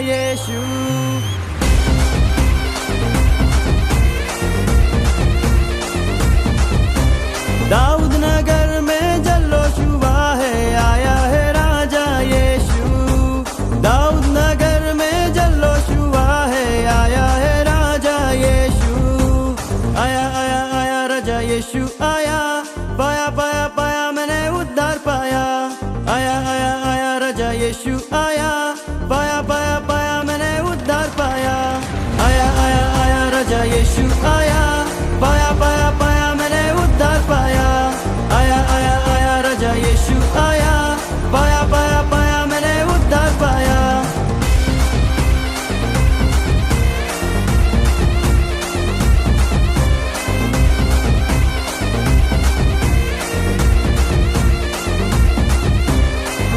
यीशु। दाऊद नगर में जल्लोश हुआ है, आया है राजा यीशु। दाऊद नगर में जल्लोश हुआ है, आया है राजा यीशु। आया आया आया राजा यीशु आया, पाया पाया पाया मैंने उद्धार पाया। आया आया आया राजा यीशु आया, पाया पाया पाया मैंने उद्धार पाया। आया आया आया राजा यीशु आया, पाया पाया पाया मैंने उद्धार पाया। आया आया आया राजा यीशु आया, पाया पाया पाया मैंने उद्धार पाया।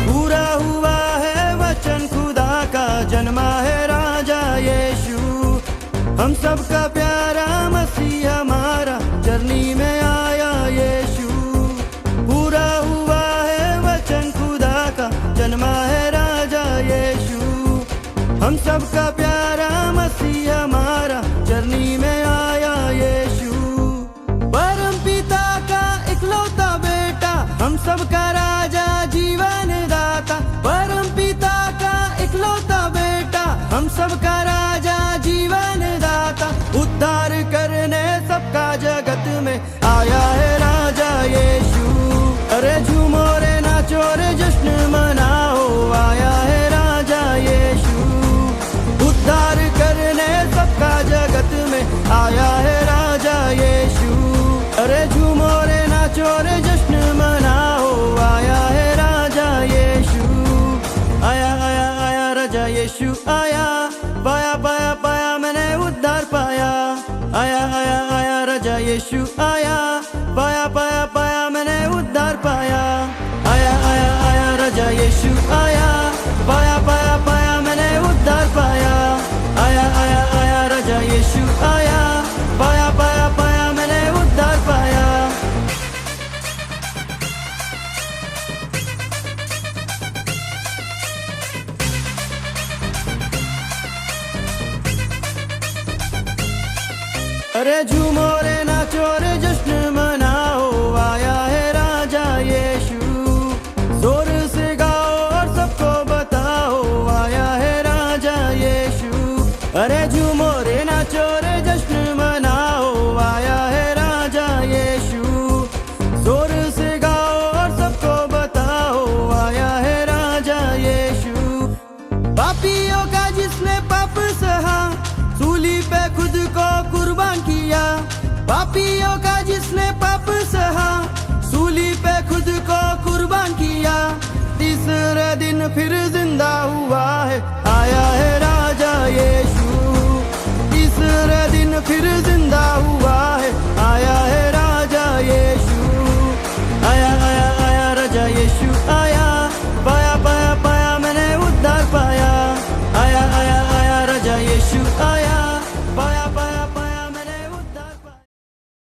पूरा हुआ है वचन खुदा का, जन्मा है राजा यीशु। हम सबका प्यारा मसीह हमारा जर्नी में आया यीशु। पूरा हुआ है वचन खुदा का, जन्मा है राजा यीशु। हम सबका प्यारा मसीह हमारा जर्नी में आया यीशु। परम पिता का इकलौता बेटा, हम सबका राजा जीवन दाता। परम पिता का इकलौता बेटा, हम सबका राजा जीवन दाता। उद्धार करने सबका जगत में आया है राजा यीशु। अरे झूमो रे नाचो रे जश्न मनाओ, आया है राजा यीशु। उद्धार करने सबका जगत में आया है राजा यीशु। अरे झूमो रे नाचो रे जश्न मनाओ, आया है राजा यीशु। आया आया आया राजा यीशु आया, पाया पाया पाया मैंने उद्धार पाया। आया आया आया राजा यीशु आया, पाया पाया पाया मैंने उद्धार पाया। आया आया आया राजा यीशु आया, पाया पाया पाया मैंने उद्धार पाया। आया आया आया राजा यीशु आया, पाया पाया पाया मैंने उद्धार पाया। अरे झूमो रे नाचो रे जश्न मनाओ, आया है राजा यीशु। जोर से गाओ और सबको बताओ, आया है राजा यीशु। अरे झूमो रे नाचो रे जश्न मनाओ, आया है राजा यीशु। जोर से गाओ और सबको बताओ, आया है राजा यीशु। पापियों का जिसने पाप सहा, सूली पे खुद को कुर्बान किया। पापियों का जिसने पाप सहा, सूली पे खुद को कुर्बान किया। तीसरे दिन फिर जिंदा हुआ है, आया है राजा यीशु। तीसरे दिन फिर जिंदा हुआ है, आया है राजा यीशु। आया आया आया राजा यीशु आया, पाया पाया पाया मैंने उद्धार पाया। आया आया आया राजा यीशु आया।